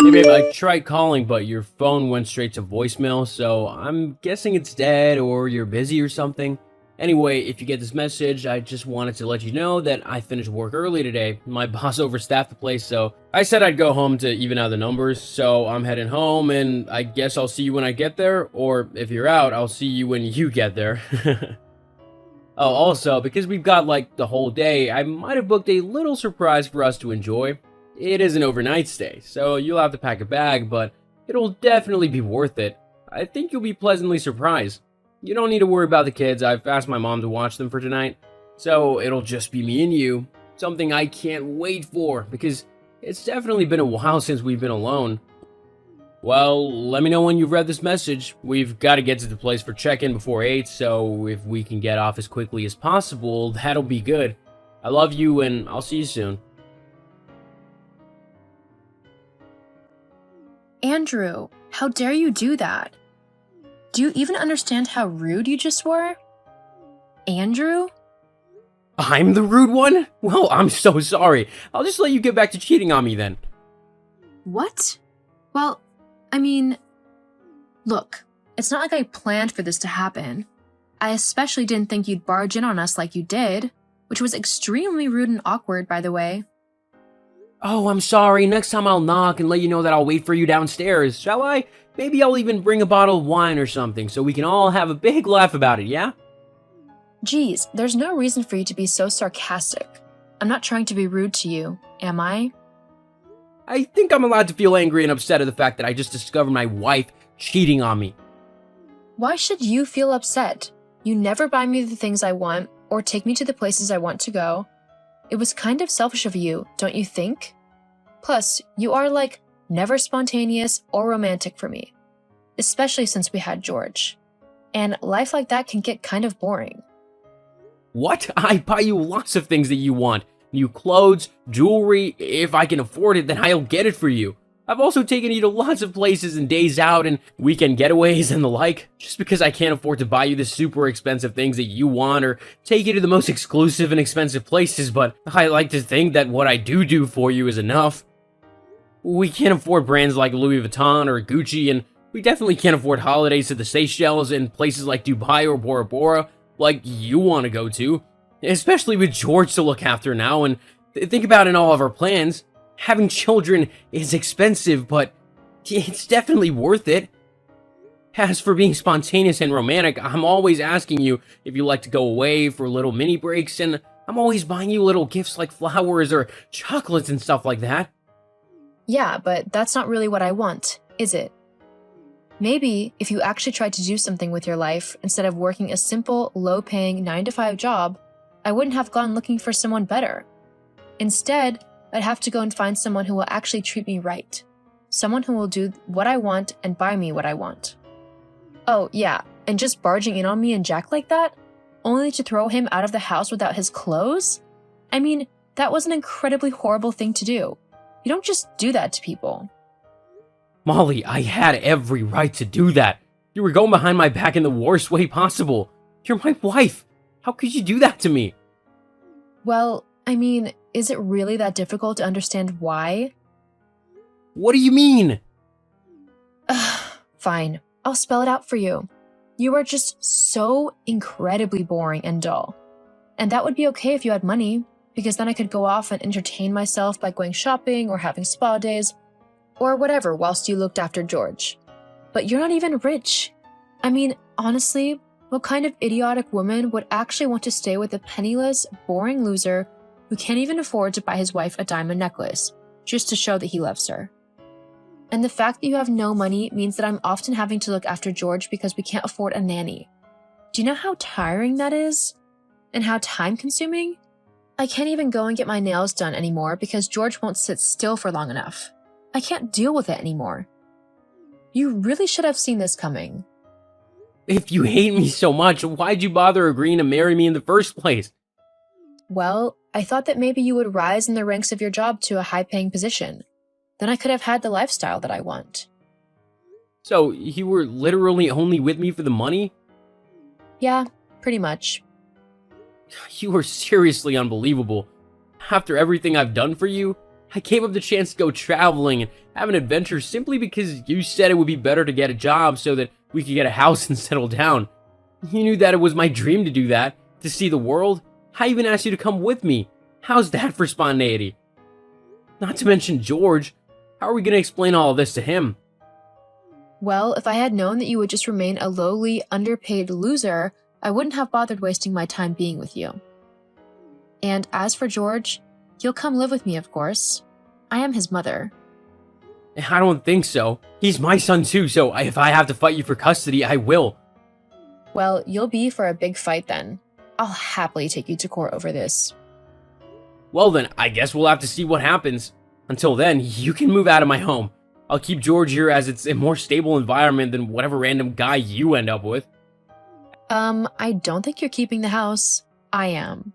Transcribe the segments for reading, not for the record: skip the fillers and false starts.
Hey babe, I tried calling, but your phone went straight to voicemail, so I'm guessing it's dead or you're busy or something. Anyway, if you get this message, I just wanted to let you know that I finished work early today. My boss overstaffed the place, so I said I'd go home to even out the numbers, so I'm heading home, and I guess I'll see you when I get there, or if you're out, I'll see you when you get there. Oh, also, because we've got like the whole day, I might have booked a little surprise for us to enjoy. It is an overnight stay, so you'll have to pack a bag, but it'll definitely be worth it. I think you'll be pleasantly surprised. You don't need to worry about the kids. I've asked my mom to watch them for tonight, so it'll just be me and you. Something I can't wait for, because it's definitely been a while since we've been alone. Well, let me know when you've read this message. We've got to get to the place for check-in before 8, so if we can get off as quickly as possible, that'll be good. I love you, and I'll see you soon. Andrew, how dare you do that? Do you even understand how rude you just were? Andrew? I'm the rude one? Well, I'm so sorry. I'll just let you get back to cheating on me then. What? Well, look, it's not like I planned for this to happen. I especially didn't think you'd barge in on us like you did, which was extremely rude and awkward, by the way. Oh, I'm sorry. Next time I'll knock and let you know that I'll wait for you downstairs, shall I? Maybe I'll even bring a bottle of wine or something so we can all have a big laugh about it, yeah? Geez, there's no reason for you to be so sarcastic. I'm not trying to be rude to you, am I? I think I'm allowed to feel angry and upset at the fact that I just discovered my wife cheating on me. Why should you feel upset? You never buy me the things I want or take me to the places I want to go. It was kind of selfish of you, don't you think? Plus, you are never spontaneous or romantic for me, especially since we had George. And life like that can get kind of boring. What? I buy you lots of things that you want. New clothes, jewelry. If I can afford it, then I'll get it for you. I've also taken you to lots of places and days out and weekend getaways and the like. Just because I can't afford to buy you the super expensive things that you want or take you to the most exclusive and expensive places, but I like to think that what I do for you is enough. We can't afford brands like Louis Vuitton or Gucci, and we definitely can't afford holidays to the Seychelles and places like Dubai or Bora Bora, like you want to go to. Especially with George to look after now, and think about in all of our plans. Having children is expensive, but it's definitely worth it. As for being spontaneous and romantic, I'm always asking you if you like to go away for little mini breaks, and I'm always buying you little gifts like flowers or chocolates and stuff like that. Yeah, but that's not really what I want, is it? Maybe if you actually tried to do something with your life instead of working a simple, low-paying 9-to-5 job, I wouldn't have gone looking for someone better. Instead, I'd have to go and find someone who will actually treat me right. Someone who will do what I want and buy me what I want. Oh, yeah, and just barging in on me and Jack like that? Only to throw him out of the house without his clothes? That was an incredibly horrible thing to do. You don't just do that to people. Molly, I had every right to do that. You were going behind my back in the worst way possible. You're my wife. How could you do that to me? Well, is it really that difficult to understand why? What do you mean? Fine, I'll spell it out for you. You are just so incredibly boring and dull. And that would be okay if you had money, because then I could go off and entertain myself by going shopping or having spa days, or whatever whilst you looked after George. But you're not even rich. Honestly, what kind of idiotic woman would actually want to stay with a penniless, boring loser who can't even afford to buy his wife a diamond necklace, just to show that he loves her? And the fact that you have no money means that I'm often having to look after George because we can't afford a nanny. Do you know how tiring that is? And how time-consuming? I can't even go and get my nails done anymore because George won't sit still for long enough. I can't deal with it anymore. You really should have seen this coming. If you hate me so much, why'd you bother agreeing to marry me in the first place? Well, I thought that maybe you would rise in the ranks of your job to a high-paying position. Then I could have had the lifestyle that I want. So, you were literally only with me for the money? Yeah, pretty much. You are seriously unbelievable. After everything I've done for you, I gave up the chance to go traveling and have an adventure simply because you said it would be better to get a job so that we could get a house and settle down. You knew that it was my dream to do that, to see the world. I even asked you to come with me. How's that for spontaneity? Not to mention George. How are we going to explain all of this to him? Well, if I had known that you would just remain a lowly, underpaid loser, I wouldn't have bothered wasting my time being with you. And as for George, he'll come live with me, of course. I am his mother. I don't think so. He's my son too, so if I have to fight you for custody, I will. Well, you'll be for a big fight then. I'll happily take you to court over this. Well then, I guess we'll have to see what happens. Until then, you can move out of my home. I'll keep George here as it's a more stable environment than whatever random guy you end up with. I don't think you're keeping the house. I am.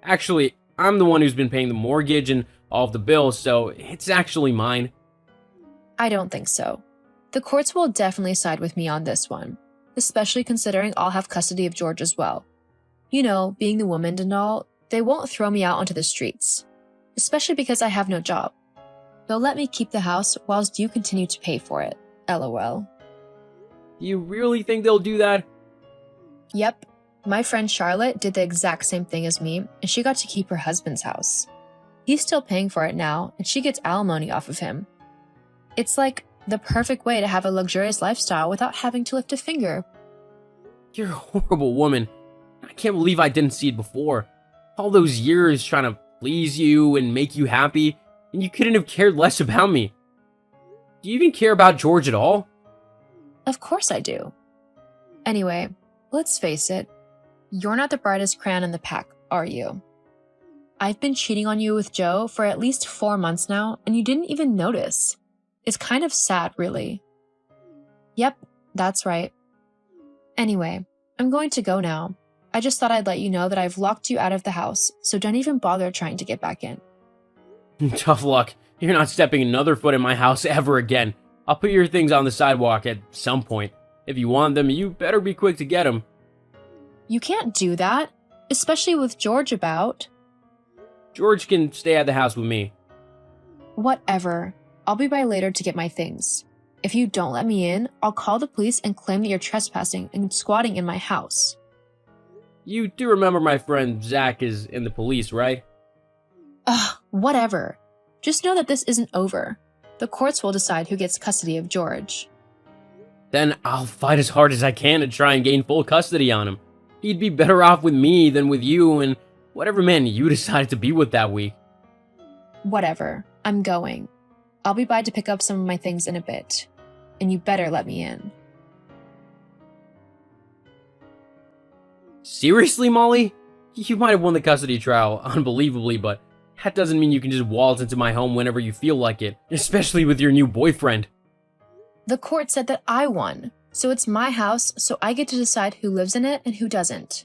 Actually, I'm the one who's been paying the mortgage and all of the bills, so it's actually mine. I don't think so. The courts will definitely side with me on this one, especially considering I'll have custody of George as well. You know, being the woman and all, they won't throw me out onto the streets, especially because I have no job. They'll let me keep the house whilst you continue to pay for it. LOL. You really think they'll do that? Yep. My friend Charlotte did the exact same thing as me, and she got to keep her husband's house. He's still paying for it now, and she gets alimony off of him. It's like the perfect way to have a luxurious lifestyle without having to lift a finger. You're a horrible woman. I can't believe I didn't see it before. All those years trying to please you and make you happy, and you couldn't have cared less about me. Do you even care about George at all? Of course I do. Anyway, let's face it. You're not the brightest crayon in the pack, are you? I've been cheating on you with Joe for at least 4 months now, and you didn't even notice. It's kind of sad, really. Yep, that's right. Anyway, I'm going to go now. I just thought I'd let you know that I've locked you out of the house, so don't even bother trying to get back in. Tough luck. You're not stepping another foot in my house ever again. I'll put your things on the sidewalk at some point. If you want them, you better be quick to get them. You can't do that, especially with George about. George can stay at the house with me. Whatever. I'll be by later to get my things. If you don't let me in, I'll call the police and claim that you're trespassing and squatting in my house. You do remember my friend Zach is in the police, right? Ugh, whatever. Just know that this isn't over. The courts will decide who gets custody of George. Then I'll fight as hard as I can to try and gain full custody on him. He'd be better off with me than with you and whatever man you decided to be with that week. Whatever. I'm going. I'll be by to pick up some of my things in a bit. And you better let me in. Seriously, Molly? You might have won the custody trial, unbelievably, but that doesn't mean you can just waltz into my home whenever you feel like it, especially with your new boyfriend. The court said that I won, so it's my house, so I get to decide who lives in it and who doesn't.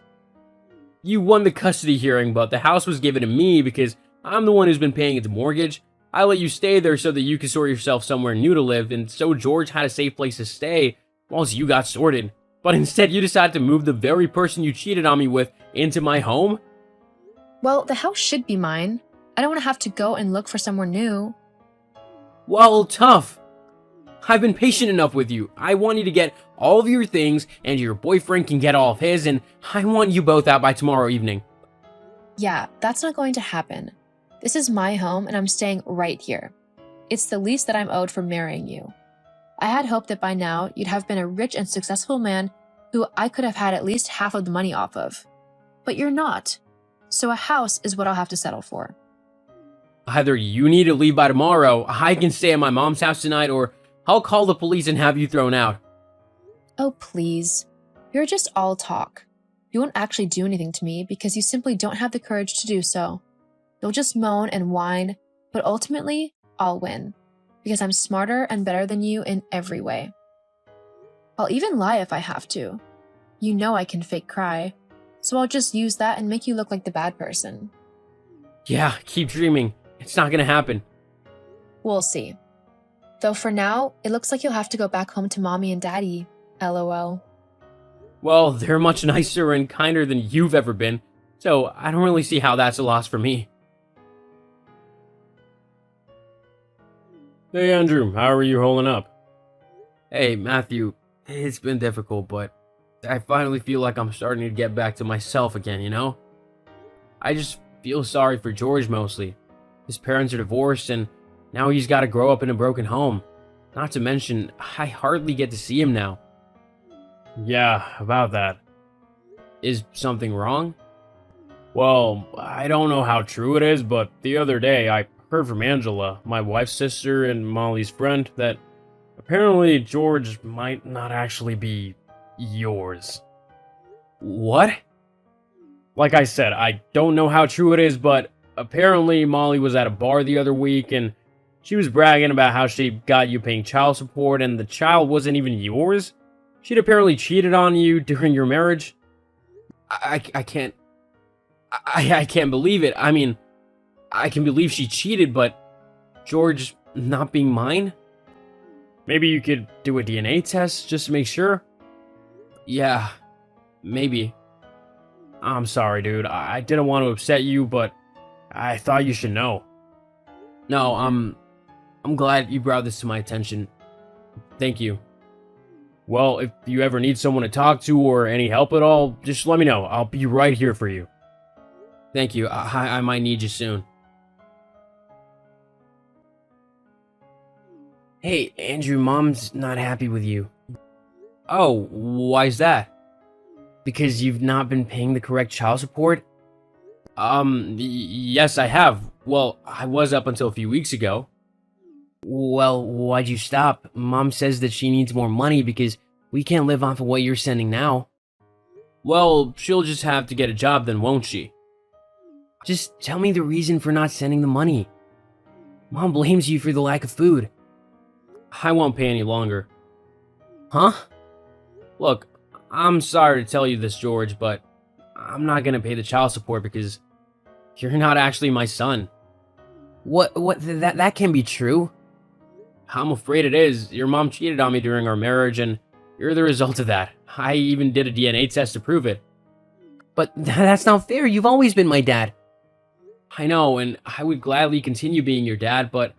You won the custody hearing, but the house was given to me because I'm the one who's been paying its mortgage. I let you stay there so that you could sort yourself somewhere new to live, and so George had a safe place to stay whilst you got sorted. But instead, you decided to move the very person you cheated on me with into my home? Well, the house should be mine. I don't want to have to go and look for somewhere new. Well, tough. I've been patient enough with you. I want you to get all of your things, and your boyfriend can get all of his, and I want you both out by tomorrow evening. Yeah, that's not going to happen. This is my home, and I'm staying right here. It's the least that I'm owed for marrying you. I had hoped that by now you'd have been a rich and successful man who I could have had at least half of the money off of. But you're not. So a house is what I'll have to settle for. Either you need to leave by tomorrow, I can stay at my mom's house tonight, or I'll call the police and have you thrown out. Oh, please. You're just all talk. You won't actually do anything to me because you simply don't have the courage to do so. You'll just moan and whine, but ultimately, I'll win. Because I'm smarter and better than you in every way. I'll even lie if I have to. You know I can fake cry, so I'll just use that and make you look like the bad person. Yeah, keep dreaming. It's not gonna happen. We'll see. Though for now, it looks like you'll have to go back home to mommy and daddy. LOL. Well, they're much nicer and kinder than you've ever been, so I don't really see how that's a loss for me. Hey Andrew, how are you holding up? Hey, Matthew, it's been difficult, but I finally feel like I'm starting to get back to myself again, you know? I just feel sorry for George mostly. His parents are divorced, and now he's got to grow up in a broken home. Not to mention, I hardly get to see him now. Yeah, about that. Is something wrong? Well, I don't know how true it is, but the other day I heard from Angela, my wife's sister and Molly's friend, that apparently George might not actually be yours. What? Like I said, I don't know how true it is, but apparently Molly was at a bar the other week and she was bragging about how she got you paying child support and the child wasn't even yours. She'd apparently cheated on you during your marriage. I can't. I can't believe it. I mean, I can believe she cheated, but George not being mine? Maybe you could do a DNA test just to make sure? Yeah, maybe. I'm sorry, dude. I didn't want to upset you, but I thought you should know. No, I'm glad you brought this to my attention. Thank you. Well, if you ever need someone to talk to or any help at all, just let me know. I'll be right here for you. Thank you. I might need you soon. Hey, Andrew, Mom's not happy with you. Oh, why's that? Because you've not been paying the correct child support? Yes, I have. Well, I was up until a few weeks ago. Well, why'd you stop? Mom says that she needs more money because we can't live off of what you're sending now. Well, she'll just have to get a job then, won't she? Just tell me the reason for not sending the money. Mom blames you for the lack of food. I won't pay any longer. Huh? Look, I'm sorry to tell you this, George, but I'm not gonna pay the child support because you're not actually my son. What, that can't be true. I'm afraid it is. Your mom cheated on me during our marriage, and you're the result of that. I even did a DNA test to prove it. But that's not fair. You've always been my dad. I know, and I would gladly continue being your dad, but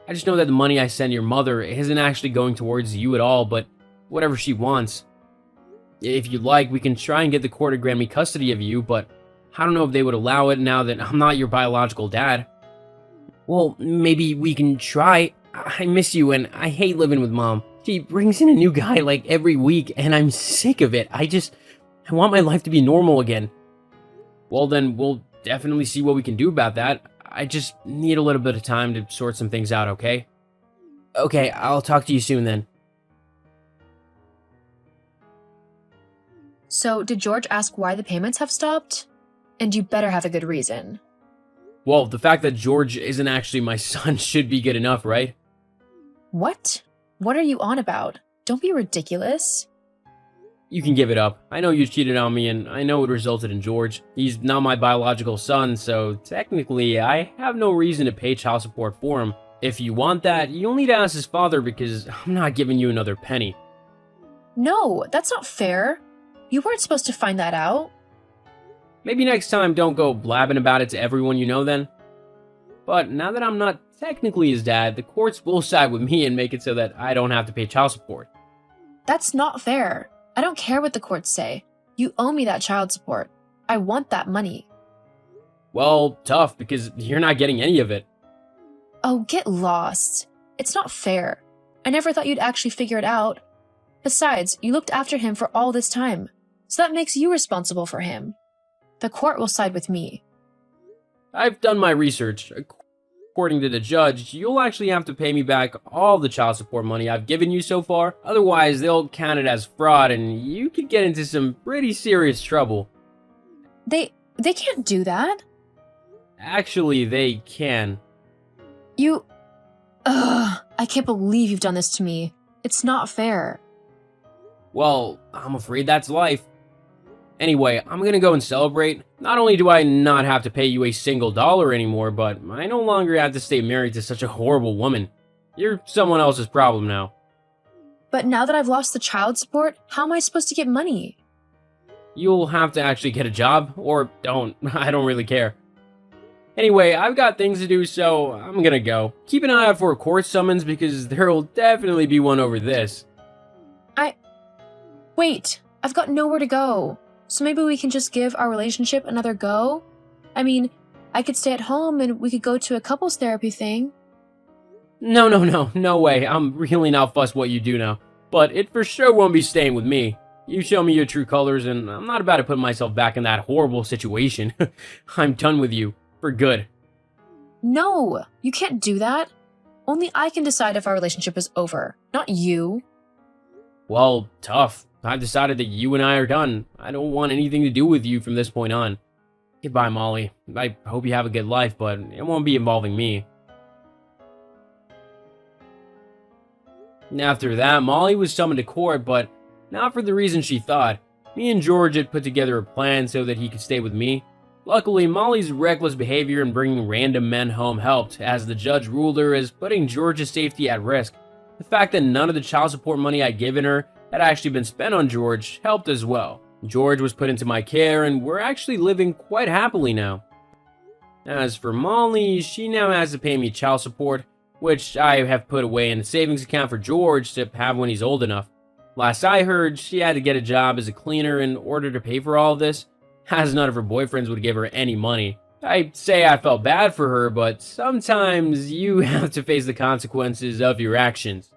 I just know that the money I send your mother isn't actually going towards you at all, but whatever she wants. If you'd like, we can try and get the court to grant me custody of you, but I don't know if they would allow it now that I'm not your biological dad. Well, maybe we can try. I miss you, and I hate living with Mom. She brings in a new guy like every week, and I'm sick of it. I want my life to be normal again. Well, then we'll definitely see what we can do about that. I just need a little bit of time to sort some things out, okay? Okay, I'll talk to you soon then. So, did George ask why the payments have stopped? And you better have a good reason. Well, the fact that George isn't actually my son should be good enough, right? What? What are you on about? Don't be ridiculous. You can give it up. I know you cheated on me, and I know it resulted in George. He's not my biological son, so technically, I have no reason to pay child support for him. If you want that, you'll need to ask his father because I'm not giving you another penny. No, that's not fair. You weren't supposed to find that out. Maybe next time don't go blabbing about it to everyone you know then. But now that I'm not technically his dad, the courts will side with me and make it so that I don't have to pay child support. That's not fair. I don't care what the courts say. You owe me that child support. I want that money. Well, tough, because you're not getting any of it. Oh, get lost. It's not fair. I never thought you'd actually figure it out. Besides, you looked after him for all this time, so that makes you responsible for him. The court will side with me. I've done my research. According to the judge, you'll actually have to pay me back all the child support money I've given you so far. Otherwise, they'll count it as fraud and you could get into some pretty serious trouble. They can't do that. Actually, they can. I can't believe you've done this to me. It's not fair. Well, I'm afraid that's life. Anyway, I'm gonna go and celebrate. Not only do I not have to pay you a single dollar anymore, but I no longer have to stay married to such a horrible woman. You're someone else's problem now. But now that I've lost the child support, how am I supposed to get money? You'll have to actually get a job, or don't. I don't really care. Anyway, I've got things to do, so I'm gonna go. Keep an eye out for a court summons because there'll definitely be one over this. Wait, I've got nowhere to go. So maybe we can just give our relationship another go? I mean, I could stay at home and we could go to a couples therapy thing. No way. I'm really not fussed what you do now. But it for sure won't be staying with me. You show me your true colors, and I'm not about to put myself back in that horrible situation. I'm done with you. For good. No, you can't do that. Only I can decide if our relationship is over, not you. Well, tough. I've decided that you and I are done. I don't want anything to do with you from this point on. Goodbye, Molly. I hope you have a good life, but it won't be involving me. After that, Molly was summoned to court, but not for the reason she thought. Me and George had put together a plan so that he could stay with me. Luckily, Molly's reckless behavior in bringing random men home helped, as the judge ruled her as putting George's safety at risk. The fact that none of the child support money I'd given her had actually been spent on George helped as well. George was put into my care, and we're actually living quite happily now. As for Molly, she now has to pay me child support, which I have put away in a savings account for George to have when he's old enough. Last I heard, she had to get a job as a cleaner in order to pay for all of this, as none of her boyfriends would give her any money. I'd say I felt bad for her, but sometimes you have to face the consequences of your actions.